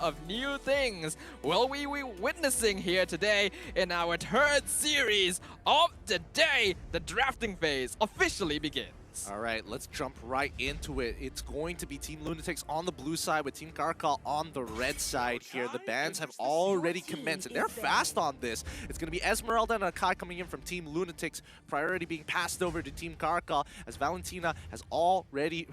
of new things will we be witnessing here today in our third series of the day? The drafting phase officially begins. All right, let's jump right into it. It's going to be Team LUNATIX on the blue side with Team CARACAL on the red side here. The bans have already commenced, and they're fast on this. It's going to be Esmeralda and Akai coming in from Team LUNATIX, priority being passed over to Team CARACAL, as Valentina has already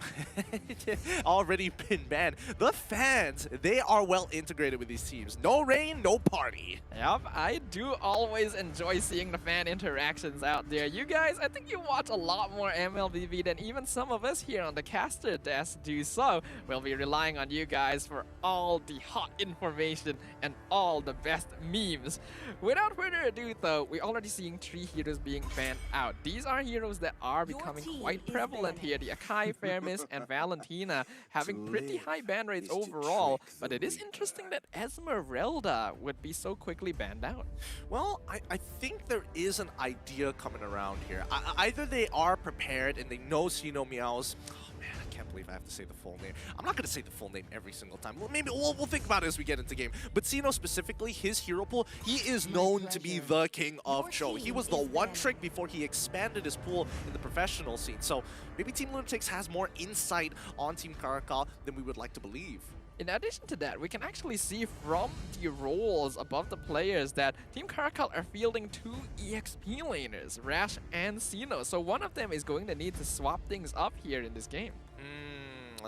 been banned. The fans, they are well integrated with these teams. No rain, no party. Yep, I do always enjoy seeing the fan interactions out there. You guys, I think you watch a lot more MLBB than even some of us here on the caster desk do, so we'll be relying on you guys for all the hot information and all the best memes. Without further ado though, we're already seeing 3 heroes being banned out. These are heroes that are becoming quite prevalent here. The Akai, Fairmiss, and Valentina having pretty high ban rates overall, but it is interesting that Esmeralda would be so quickly banned out. Well, I think there is an idea coming around here. Either they are prepared and they know Sino Meows. Oh man, I can't believe I have to say the full name. I'm not going to say the full name every single time. Well, maybe we'll think about it as we get into game. But Sino specifically, his hero pool, he is known to be the king of Cho. He was the one trick before he expanded his pool in the professional scene. So maybe Team LUNATIX has more insight on Team CARACAL than we would like to believe. In addition to that, we can actually see from the roles above the players that Team CARACAL are fielding 2 EXP laners, Rash and Sino. So one of them is going to need to swap things up here in this game.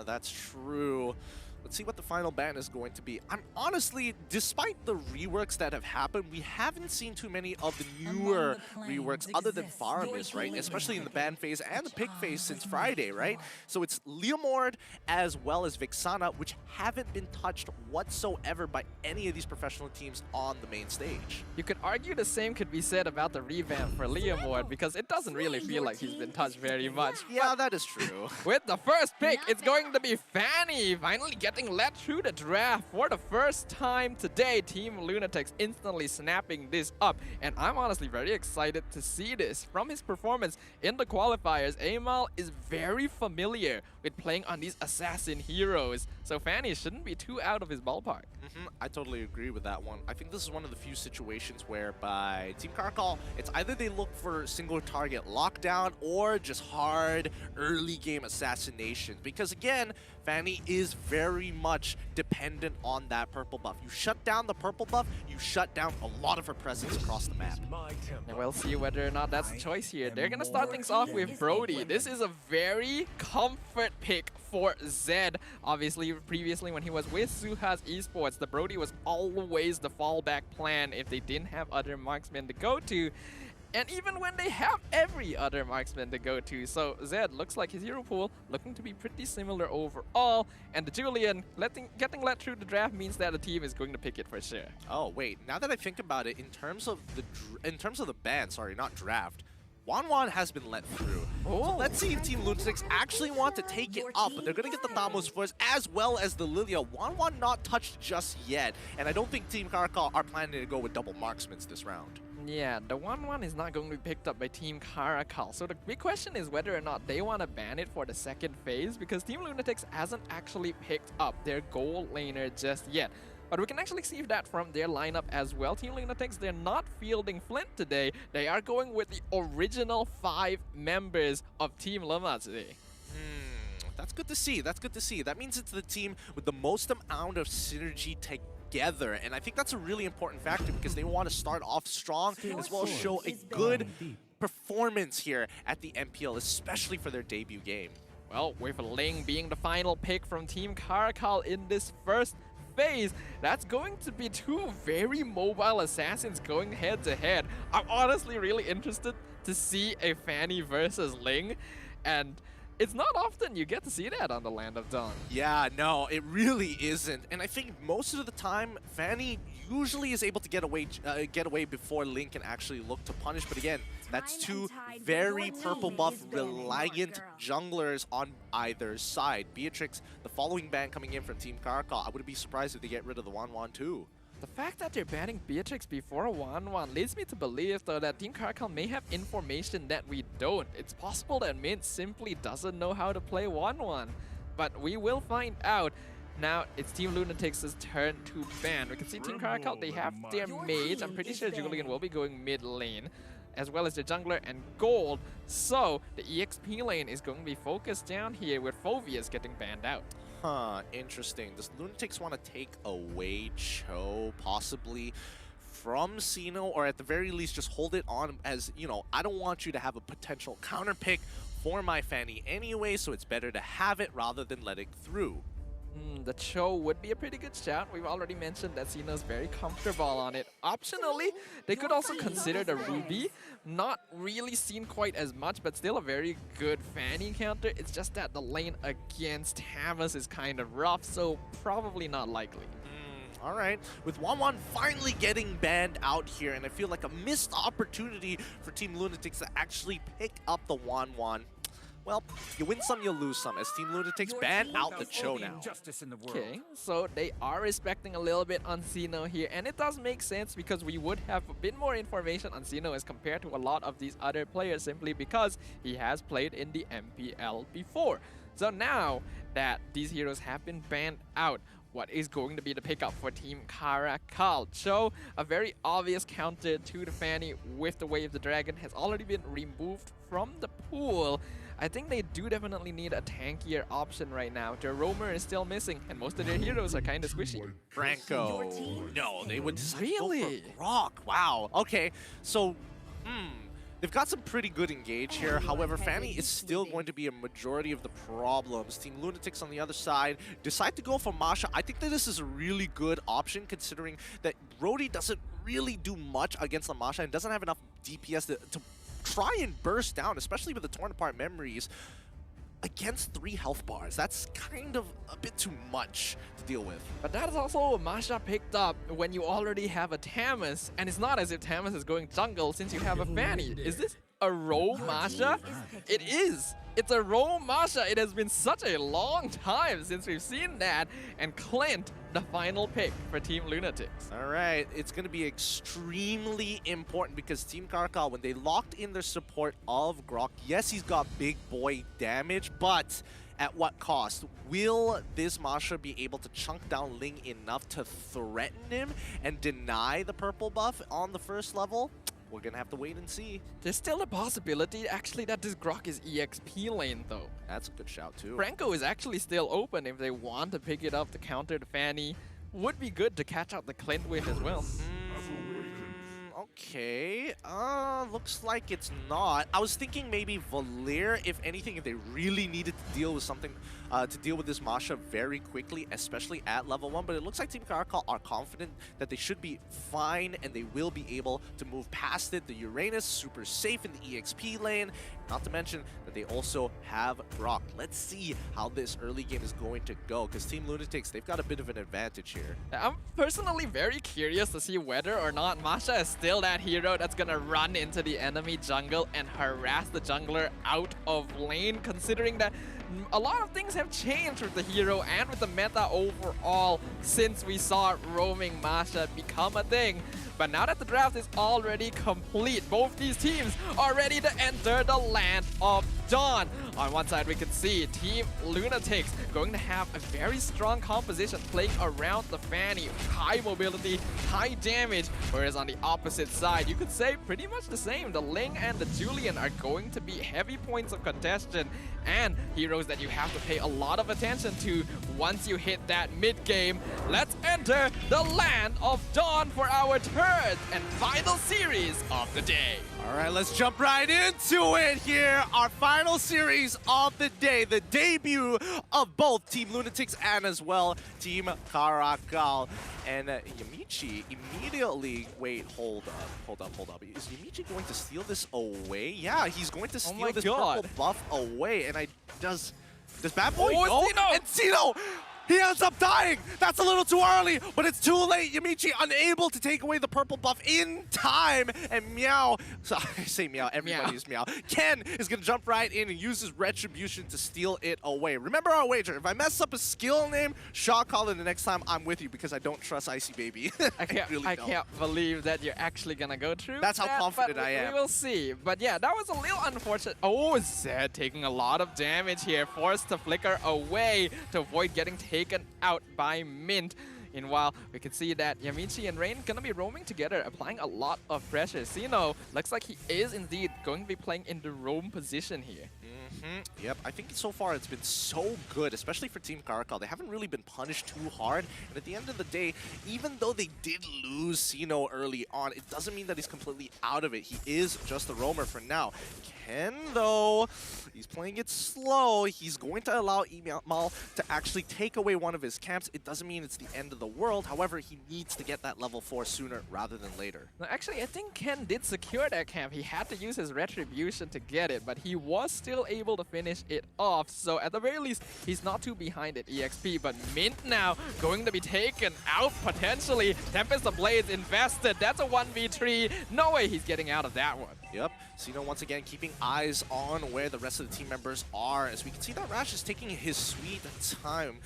That's true. Let's see what the final ban is going to be. I'm honestly, despite the reworks that have happened, we haven't seen too many of the newer reworks other than Fairmiss, right? Especially in the ban phase and the pick phase since Friday, right? So it's Leomord as well as Vixana, which haven't been touched whatsoever by any of these professional teams on the main stage. You could argue the same could be said about the revamp for Leomord, because it doesn't really feel like he's been touched very much. Yeah, that is true. With the first pick, it's going to be Fanny finally getting led through the draft for the first time today. Team LUNATIX instantly snapping this up, and I'm honestly very excited to see this. From his performance in the qualifiers, Amal is very familiar with playing on these assassin heroes, so Fanny shouldn't be too out of his ballpark. I totally agree with that one. I think this is one of the few situations whereby Team CARACAL, it's either they look for single target lockdown or just hard early game assassinations, because again, Fanny is very much dependent on that purple buff. You shut down the purple buff, you shut down a lot of her presence across the map. And we'll see whether or not that's the choice here. They're gonna start things off with Brody. This is a very comfort pick for Zed. Obviously, previously when he was with Suha's Esports, the Brody was always the fallback plan if they didn't have other marksmen to go to. And even when they have every other marksman to go to. So Zed looks like his hero pool looking to be pretty similar overall. And the Julian getting let through the draft means that the team is going to pick it for sure. Oh wait, now that I think about it, in terms of the ban, sorry, not draft, Wanwan has been let through. So let's see if Team LUNATIX actually want to take it up, but they're going to get the Thamos first, as well as the Lilia. Wanwan not touched just yet, and I don't think Team CARACAL are planning to go with double marksmans this round. Yeah, the 1-1 is not going to be picked up by Team CARACAL. So the big question is whether or not they want to ban it for the second phase, because Team LUNATIX hasn't actually picked up their gold laner just yet. But we can actually see that from their lineup as well. Team LUNATIX, they're not fielding Flint today. They are going with the original 5 members of Team Lama today. That's good to see. That's good to see. That means it's the team with the most amount of synergy together. And I think that's a really important factor, because they want to start off strong as well as show a good performance here at the MPL, especially for their debut game. Well, with Ling being the final pick from Team CARACAL in this first phase, that's going to be 2 very mobile assassins going head to head. I'm honestly really interested to see a Fanny versus Ling, and it's not often you get to see that on the Land of Dawn. Yeah, no, it really isn't. And I think most of the time, Fanny usually is able to get away before Link can actually look to punish. But again, that's 2 very purple buff reliant junglers on either side. Beatrix, the following ban coming in from Team CARACAL, I wouldn't be surprised if they get rid of the Wanwan too. The fact that they're banning Beatrix before a 1-1 leads me to believe, though, that Team CARACAL may have information that we don't. It's possible that Mint simply doesn't know how to play 1-1, but we will find out. Now it's Team LUNATIX's turn to ban. We can see Team CARACAL, they have their mage. I'm pretty sure Julian will be going mid lane, as well as the jungler and gold. So the EXP lane is going to be focused down here with Phoveus getting banned out. Huh, interesting. Does LUNATIX want to take away Cho, possibly from Sino, or at the very least just hold it on as, you know, I don't want you to have a potential counter pick for my Fanny anyway, so it's better to have it rather than let it through. The Cho would be a pretty good shout. We've already mentioned that Sino's very comfortable on it. Optionally, they could also consider the Ruby. Not really seen quite as much, but still a very good Fanny counter. It's just that the lane against Hamas is kind of rough, so probably not likely. All right, with 1-1 finally getting banned out here, and I feel like a missed opportunity for Team LUNATIX to actually pick up the 1-1. Well, you win some, you lose some, as Team LUNATIX ban out the Cho now. Okay, so they are respecting a little bit on Sino here, and it does make sense because we would have a bit more information on Sino as compared to a lot of these other players simply because he has played in the MPL before. So now that these heroes have been banned out, what is going to be the pickup for Team CARACAL? Cho, a very obvious counter to the Fanny with the Way of the Dragon, has already been removed from the pool. I think they do definitely need a tankier option right now. Their roamer is still missing, and most of their heroes are kind of squishy. Franco. No, they would decide to Really? go for Rock. Wow. Okay, so, they've got some pretty good engage here. However, Fanny is still going to be a majority of the problems. Team LUNATIX on the other side decide to go for Masha. I think that this is a really good option considering that Rhodey doesn't really do much against the Masha and doesn't have enough DPS to try and burst down, especially with the torn apart memories against 3 health bars. That's kind of a bit too much to deal with. But that is also what Masha picked up when you already have a Tamus, and it's not as if Tamus is going jungle since you have a Fanny. Is this a roam Masha? It is. It's a roam Masha. It has been such a long time since we've seen that. And Clint, the final pick for Team LUNATIX. All right, it's going to be extremely important because Team CARACAL, when they locked in their support of Grok, yes, he's got big boy damage, but at what cost? Will this Masha be able to chunk down Ling enough to threaten him and deny the purple buff on the first level? We're gonna have to wait and see. There's still a possibility, actually, that this Grok is EXP lane, though. That's a good shout, too. Franco is actually still open if they want to pick it up to counter the Fanny. Would be good to catch out the Clint with as well. Okay, looks like it's not. I was thinking maybe Valir, if anything, if they really needed to deal with something, to deal with this Masha very quickly, especially at level 1. But it looks like Team CARACAL are confident that they should be fine and they will be able to move past it. The Uranus, super safe in the EXP lane. Not to mention that they also have Brock. Let's see how this early game is going to go, because Team LUNATIX, they've got a bit of an advantage here. I'm personally very curious to see whether or not Masha is still that hero that's gonna run into the enemy jungle and harass the jungler out of lane, considering that a lot of things have changed with the hero and with the meta overall since we saw roaming Masha become a thing. But now that the draft is already complete, both these teams are ready to enter the land of Dawn. On one side, we can see Team LUNATIX going to have a very strong composition playing around the Fanny. High mobility, high damage. Whereas on the opposite side, you could say pretty much the same. The Ling and the Julian are going to be heavy points of contention and heroes that you have to pay a lot of attention to once you hit that mid-game. Let's enter the land of Dawn for our third and final series of the day. All right, let's jump right into it here. Our final series of the day, the debut of both Team LUNATIX and as well Team CARACAL. And Yamichi immediately, wait, hold up. Is Yamichi going to steal this away? Yeah, he's going to steal this purple buff away. And does Bad Boy know? And Sino! He ends up dying! That's a little too early, but it's too late. Yamichi unable to take away the purple buff in time. And Meow, so I say Meow, everybody is Meow. Ken is gonna jump right in and use his retribution to steal it away. Remember our wager, if I mess up a skill name, Shaw call it the next time I'm with you because I don't trust Icy Baby. I can't believe that you're actually gonna go through That's how confident I am. We will see. But yeah, that was a little unfortunate. Oh, Zed taking a lot of damage here, forced to flicker away to avoid getting taken taken out by Mint. Meanwhile, we can see that Yamichi and Rain gonna be roaming together, applying a lot of pressure. Xeno looks like he is indeed going to be playing in the roam position here. Yep, I think so far it's been so good, especially for Team CARACAL. They haven't really been punished too hard, and at the end of the day, even though they did lose Xeno early on, it doesn't mean that he's completely out of it. He is just a roamer for now. Ken, though, he's playing it slow. He's going to allow Imal to actually take away one of his camps. It doesn't mean it's the end of the world. However, he needs to get that level 4 sooner rather than later. Now, actually, I think Ken did secure that camp. He had to use his retribution to get it, but he was still able to finish it off. So at the very least, he's not too behind at EXP. But Mint now going to be taken out potentially. Tempest of Blades invested. That's a 1v3. No way he's getting out of that one. Yep, Xeno once again keeping eyes on where the rest of the team members are. As we can see that Rash is taking his sweet time.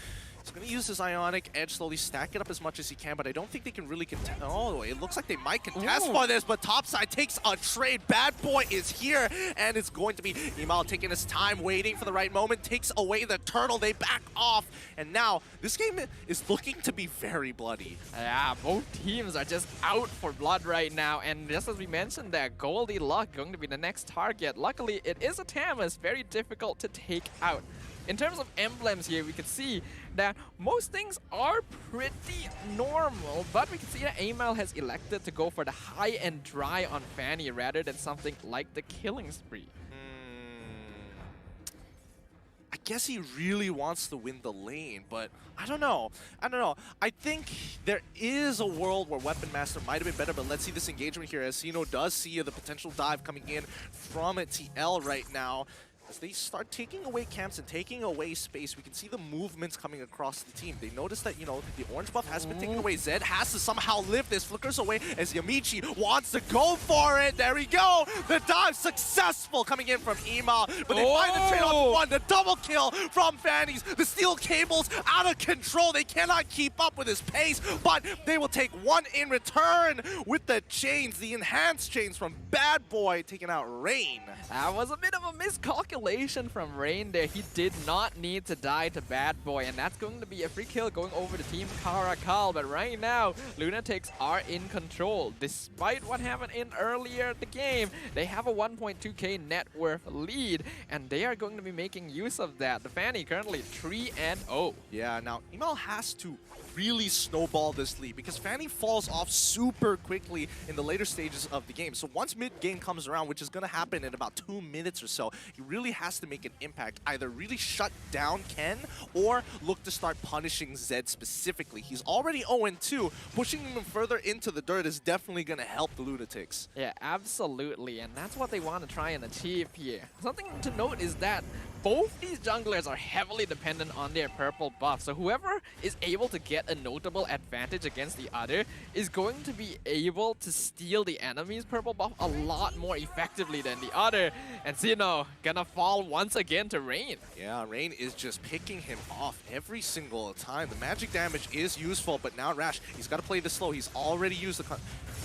He's going to use his Ionic Edge, slowly stack it up as much as he can, but I don't think they can really contest. Oh, it looks like they might contest for this, but topside takes a trade. Bad Boy is here, and it's going to be Imal taking his time, waiting for the right moment, takes away the turtle, they back off, and now this game is looking to be very bloody. Yeah, both teams are just out for blood right now, and just as we mentioned that Goldie Luck going to be the next target. Luckily, it is a Tamus, very difficult to take out. In terms of emblems here, we can see that most things are pretty normal, but we can see that Amal has elected to go for the high and dry on Fanny rather than something like the killing spree. I guess he really wants to win the lane, but I don't know. I think there is a world where Weapon Master might have been better, but let's see this engagement here as Xeno does see the potential dive coming in from TL right now. As they start taking away camps and taking away space, we can see the movements coming across the team. They notice that, you know, the orange buff has been taken away. Zed has to somehow lift this. Flickers away as Yamichi wants to go for it. There we go. The dive successful coming in from Imal. But they find the trade on one. The double kill from Fanny's. The steel cables out of control. They cannot keep up with his pace, but they will take one in return with the chains, the enhanced chains from Bad Boy taking out Rain. That was a bit of a miscalculation from Rain there. He did not need to die to Bad Boy, and that's going to be a free kill going over to Team CARACAL. But right now, LUNATIX are in control. Despite what happened in earlier the game, they have a 1.2k net worth lead, and they are going to be making use of that. The Fanny currently 3-0. Yeah, now Imal has to really snowball this lead because Fanny falls off super quickly in the later stages of the game. So once mid-game comes around, which is going to happen in about 2 minutes or so, he really has to make an impact. Either really shut down Ken or look to start punishing Zed specifically. He's already 0-2. Pushing him further into the dirt is definitely going to help the LUNATIX. Yeah, absolutely. And that's what they want to try and achieve here. Something to note is that both these junglers are heavily dependent on their purple buff. So whoever is able to get a notable advantage against the other is going to be able to steal the enemy's purple buff a lot more effectively than the other. And Xeno gonna fall once again to Rain. Yeah, Rain is just picking him off every single time. The magic damage is useful, but now Rash, he's got to play this slow. He's already used the...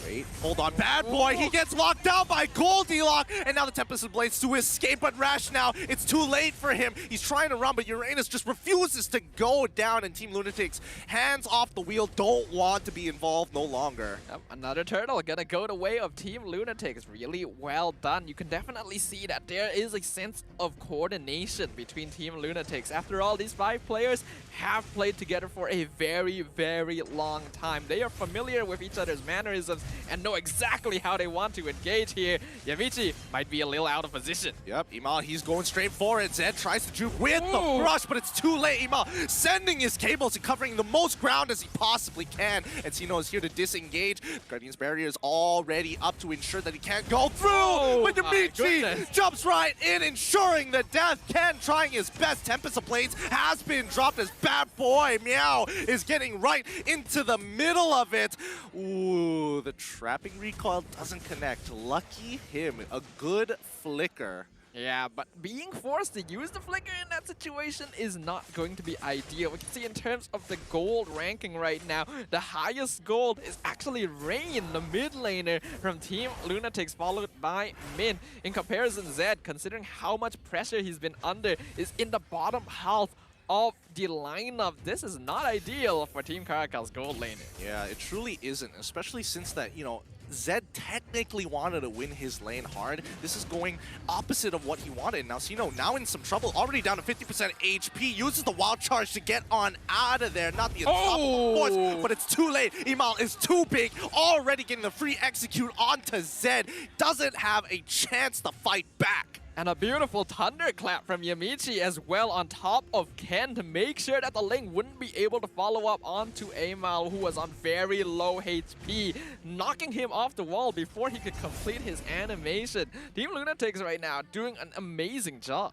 Wait, hold on. Bad Boy, he gets locked down by Goldilocks, and now the Tempest of Blades to escape, but Rash now, it's too late for him. He's trying to run, but Uranus just refuses to go down, and Team LUNATIX, hands off the wheel, don't want to be involved no longer. Another turtle gonna go the way of Team LUNATIX. Really well done. You can definitely see that there is a sense of coordination between Team LUNATIX. After all, these 5 players have played together for a very, very long time. They are familiar with each other's mannerisms and know exactly how they want to engage here. Yamichi might be a little out of position. Yep, Imal, he's going straight for it. Zed tries to juke with the brush, but it's too late. Imal sending his cables and covering the most ground as he possibly can. And Xeno is here to disengage. Guardian's barrier is already up to ensure that he can't go through. But Yamichi jumps right in, ensuring the death. Ken trying his best. Tempest of Blades has been dropped as Bad Boy Meow is getting right into the middle of it. Ooh, the trapping recoil doesn't connect. Lucky him. A good flicker. Yeah, but being forced to use the flicker in that situation is not going to be ideal. We can see in terms of the gold ranking right now, the highest gold is actually Rain, the mid laner from Team LUNATIX, followed by Min. In comparison, Zed, considering how much pressure he's been under, is in the bottom half of the lineup. This is not ideal for Team CARACAL's gold lane. Yeah, it truly isn't, especially since that, you know, Zed technically wanted to win his lane hard. This is going opposite of what he wanted. Now, Sino now in some trouble, already down to 50% HP, uses the wild charge to get on out of there. Not the unstoppable force, but it's too late. Imal is too big, already getting the free execute onto Zed. Doesn't have a chance to fight back. And a beautiful thunderclap from Yamichi as well on top of Ken to make sure that the lane wouldn't be able to follow up onto Amal, who was on very low HP, knocking him off the wall before he could complete his animation. Team LUNATIX right now doing an amazing job.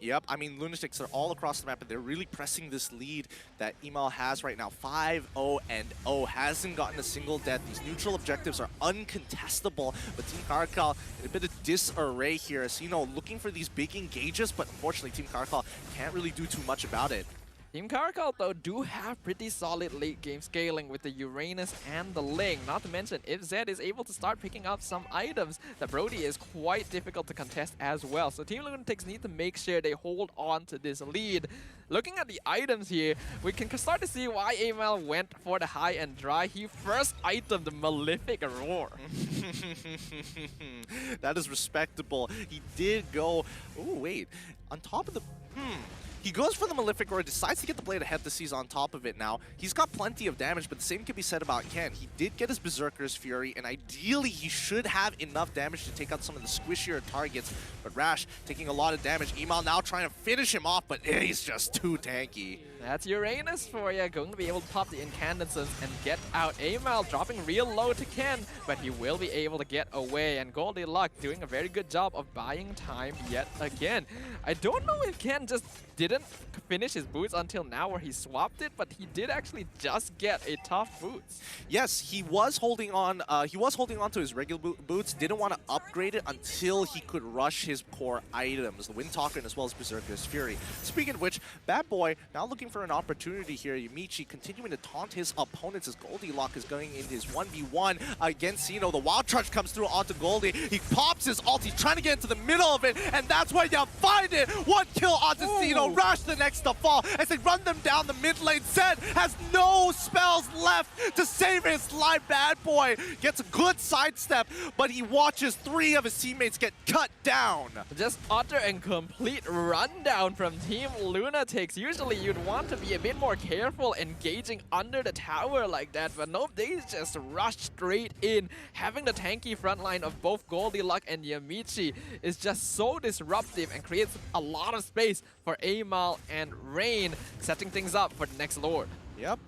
Yep, I mean, LUNATIX are all across the map, and they're really pressing this lead that Imal has right now. 5-0-0, hasn't gotten a single death. These neutral objectives are uncontestable, but Team CARACAL in a bit of disarray here. As, you know, looking for these big engages, but unfortunately, Team CARACAL can't really do too much about it. Team CARACAL, though, do have pretty solid late game scaling with the Uranus and the Ling. Not to mention, if Zed is able to start picking up some items, the Brody is quite difficult to contest as well. So Team LUNATIX need to make sure they hold on to this lead. Looking at the items here, we can start to see why Amal went for the high and dry. He first itemed the Malefic Roar. That is respectable. He did go... Oh, wait. On top of the... He goes for the Malefic Roar, decides to get the Blade of Hephaestus on top of it now. He's got plenty of damage, but the same can be said about Ken. He did get his Berserker's Fury, and ideally he should have enough damage to take out some of the squishier targets. But Rash taking a lot of damage. Imal now trying to finish him off, but he's just too tanky. That's Uranus for you, going to be able to pop the incandescence and get out. Amal dropping real low to Ken, but he will be able to get away. And Goldilocks doing a very good job of buying time yet again. I don't know if Ken just didn't finish his boots until now where he swapped it, but he did actually just get a tough boots. Yes, he was holding on. He was holding on to his regular boots. Didn't want to upgrade it until he could rush his core items, the Windtalker as well as Berserker's Fury. Speaking of which, Bad Boy now looking for an opportunity here. Yamichi continuing to taunt his opponents as Goldilocks is going in his 1v1 against Sino. The Wild Charge comes through onto Goldie. He pops his ult. He's trying to get into the middle of it, and that's where you find it. One kill onto Sino. Rush the next to fall as they run them down the mid lane. Zed has no spells left to save his life. Bad Boy gets a good sidestep, but he watches 3 of his teammates get cut down. Just utter and complete rundown from Team LUNATIX. Usually you'd want to be a bit more careful engaging under the tower like that, but nope, they just rush straight in. Having the tanky front line of both Goldilocks and Yamichi is just so disruptive and creates a lot of space for Amal and Rain, setting things up for the next Lord. Yep.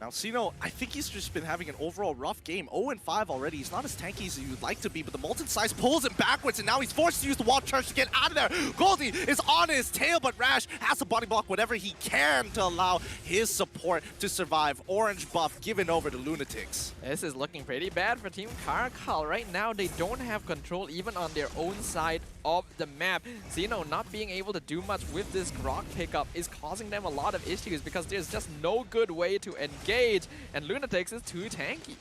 Now, Sino, I think he's just been having an overall rough game. 0-5 already. He's not as tanky as you'd like to be, but the Molten Size pulls him backwards, and now he's forced to use the Wild Charge to get out of there. Goldie is on his tail, but Rash has to body block whatever he can to allow his support to survive. Orange buff given over to LUNATIX. This is looking pretty bad for Team CARACAL. Right now, they don't have control even on their own side of the map. Zeno not being able to do much with this Grok pickup is causing them a lot of issues because there's just no good way to engage, and LUNATIX is too tanky.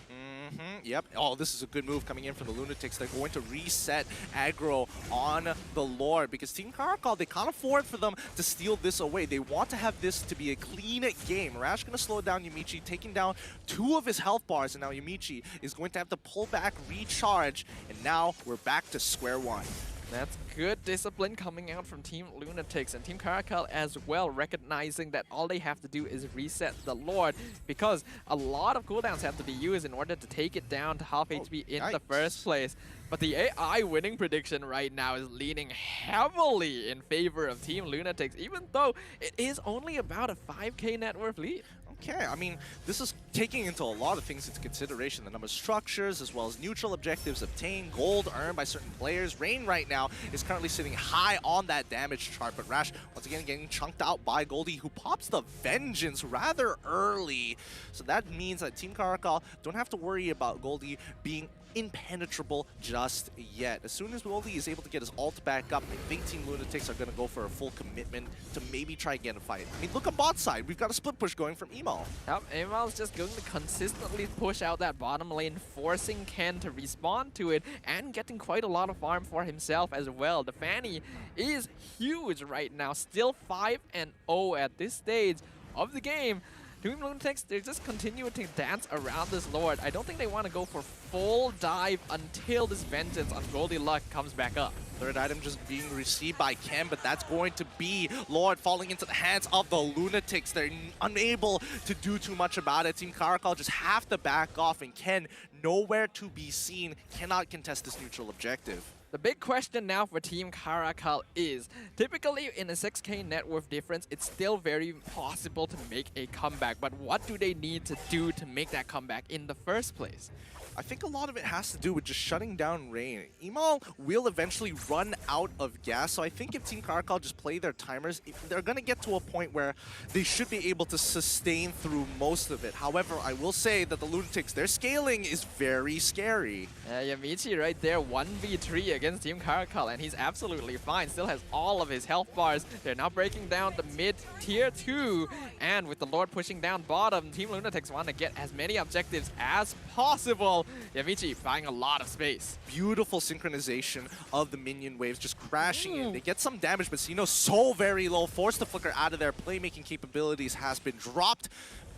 Yep. Oh, this is a good move coming in from the LUNATIX. They're going to reset aggro on the Lord because Team CARACAL, they can't afford for them to steal this away. They want to have this to be a clean game. Rash going to slow down Yamichi, taking down 2 of his health bars, and now Yamichi is going to have to pull back, recharge, and now we're back to square one. That's good discipline coming out from Team LUNATIX and Team CARACAL as well, recognizing that all they have to do is reset the Lord because a lot of cooldowns have to be used in order to take it down to half HP in the first place. But the AI winning prediction right now is leaning heavily in favor of Team LUNATIX, even though it is only about a 5k net worth lead. Okay, I mean, this is taking into a lot of things into consideration. The number of structures, as well as neutral objectives obtained, gold earned by certain players. Rain right now is currently sitting high on that damage chart, but Rash, once again, getting chunked out by Goldie, who pops the Vengeance rather early. So that means that Team CARACAL don't have to worry about Goldie being impenetrable just yet. As soon as Woli is able to get his ult back up, I think Team LUNATIX are going to go for a full commitment to maybe try and get a fight. I mean, look on bot side. We've got a split push going from Emal. Yep, Emal's just going to consistently push out that bottom lane, forcing Ken to respond to it and getting quite a lot of farm for himself as well. The Fanny is huge right now, still 5-0 at this stage of the game. Team LUNATIX, they're just continuing to dance around this Lord. I don't think they want to go for full dive until this vengeance on Goldilocks comes back up. Third item just being received by Ken, but that's going to be Lord falling into the hands of the LUNATIX. They're unable to do too much about it. Team CARACAL just have to back off, and Ken, nowhere to be seen, cannot contest this neutral objective. The big question now for Team CARACAL is, typically in a 6k net worth difference, it's still very possible to make a comeback, but what do they need to do to make that comeback in the first place? I think a lot of it has to do with just shutting down Rain. Emal will eventually run out of gas, so I think if Team CARACAL just play their timers, they're going to get to a point where they should be able to sustain through most of it. However, I will say that the LUNATIX, their scaling is very scary. Yamichi right there, 1v3 against Team CARACAL, and he's absolutely fine. Still has all of his health bars. They're now breaking down the mid tier 2, and with the Lord pushing down bottom, Team LUNATIX want to get as many objectives as possible. Yamichi buying a lot of space. Beautiful synchronization of the minion waves just crashing in. They get some damage, but Sino so very low. Forced to flicker out of their playmaking capabilities has been dropped.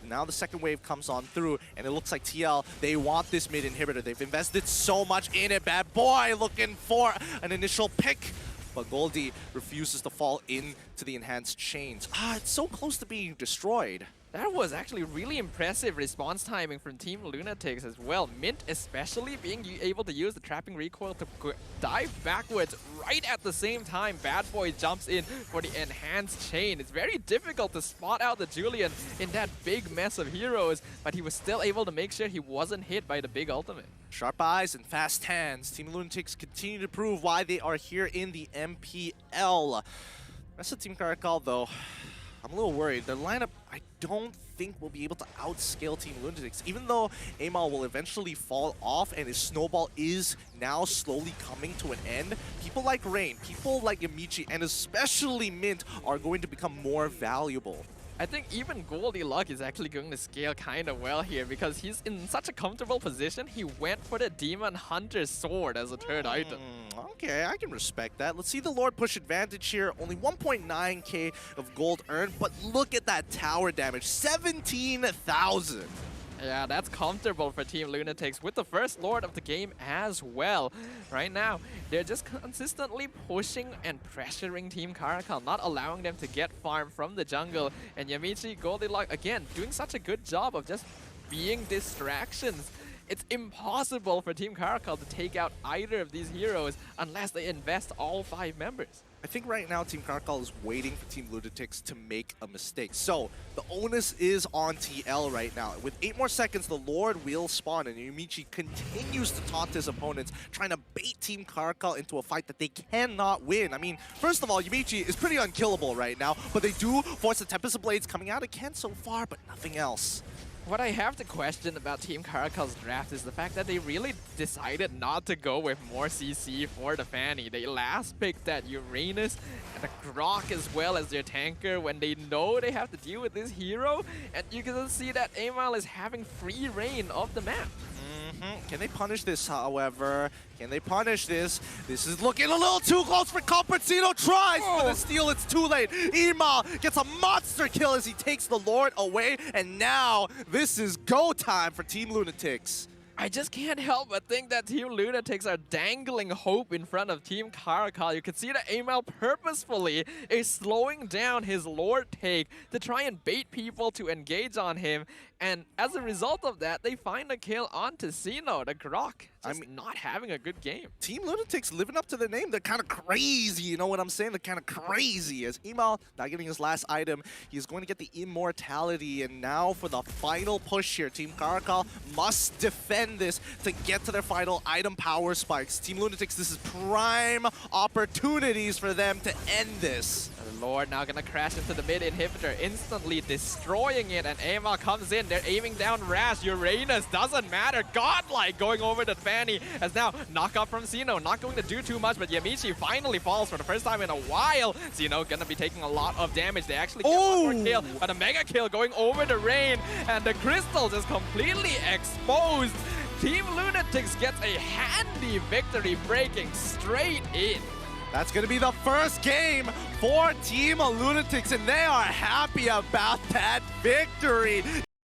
Now the second wave comes on through, and it looks like TL, they want this mid inhibitor. They've invested so much in it. Bad boy looking for an initial pick, but Goldie refuses to fall into the enhanced chains. It's so close to being destroyed. That was actually really impressive response timing from Team LUNATIX as well. Mint especially being able to use the trapping recoil to dive backwards right at the same time. Bad Boy jumps in for the enhanced chain. It's very difficult to spot out the Julian in that big mess of heroes, but he was still able to make sure he wasn't hit by the big ultimate. Sharp eyes and fast hands. Team LUNATIX continue to prove why they are here in the MPL. Rest of Team CARACAL, though, I'm a little worried. Their lineup, I don't think will be able to outscale Team LUNATIX, even though Emal will eventually fall off and his snowball is now slowly coming to an end. People like Rain, people like Yamichi, and especially Mint are going to become more valuable. I think even Goldilocks is actually going to scale kind of well here because he's in such a comfortable position. He went for the Demon Hunter sword as a third item. Okay, I can respect that. Let's see the Lord push advantage here. Only 1.9k of gold earned, but look at that tower damage, 17,000. Yeah, that's comfortable for Team LUNATIX with the first Lord of the game as well. Right now, they're just consistently pushing and pressuring Team CARACAL, not allowing them to get farm from the jungle. And Yamichi, Goldilocks, again, doing such a good job of just being distractions. It's impossible for Team CARACAL to take out either of these heroes unless they invest all 5 members. I think right now Team CARACAL is waiting for Team LUNATIX to make a mistake. So the onus is on TL right now. With 8 more seconds, the Lord will spawn, and Yumichi continues to taunt his opponents, trying to bait Team CARACAL into a fight that they cannot win. I mean, first of all, Yumichi is pretty unkillable right now, but they do force the Tempest of Blades coming out of Ken so far, but nothing else. What I have to question about Team CARACAL's draft is the fact that they really decided not to go with more CC for the Fanny. They last picked that Uranus and the Grok as well as their tanker when they know they have to deal with this hero. And you can see that Emal is having free reign of the map. Can they punish this, however? Can they punish this? This is looking a little too close for Compertino. Tries for the steal. It's too late. Emal gets a monster kill as he takes the Lord away. And now this is go time for Team LUNATIX. I just can't help but think that Team LUNATIX are dangling hope in front of Team CARACAL. You can see that Emal purposefully is slowing down his Lord take to try and bait people to engage on him. And as a result of that, they find a kill on Ticino, the Grok. Just not having a good game. Team LUNATIX living up to their name. They're kind of crazy, you know what I'm saying? They're kind of crazy. As Emal not getting his last item, he's going to get the immortality. And now for the final push here, Team CARACAL must defend this to get to their final item power spikes. Team LUNATIX, this is prime opportunities for them to end this. Lord now gonna crash into the mid inhibitor, instantly destroying it, and Ema comes in. They're aiming down Rash. Uranus doesn't matter. Godlike going over the Fanny as now knock up from Xeno. Not going to do too much, but Yamichi finally falls for the first time in a while. Xeno gonna be taking a lot of damage. They actually get one more kill, but a mega kill going over the Rain, and the crystals is completely exposed. Team LUNATIX gets a handy victory, breaking straight in. That's going to be the first game for Team LUNATIX, and they are happy about that victory.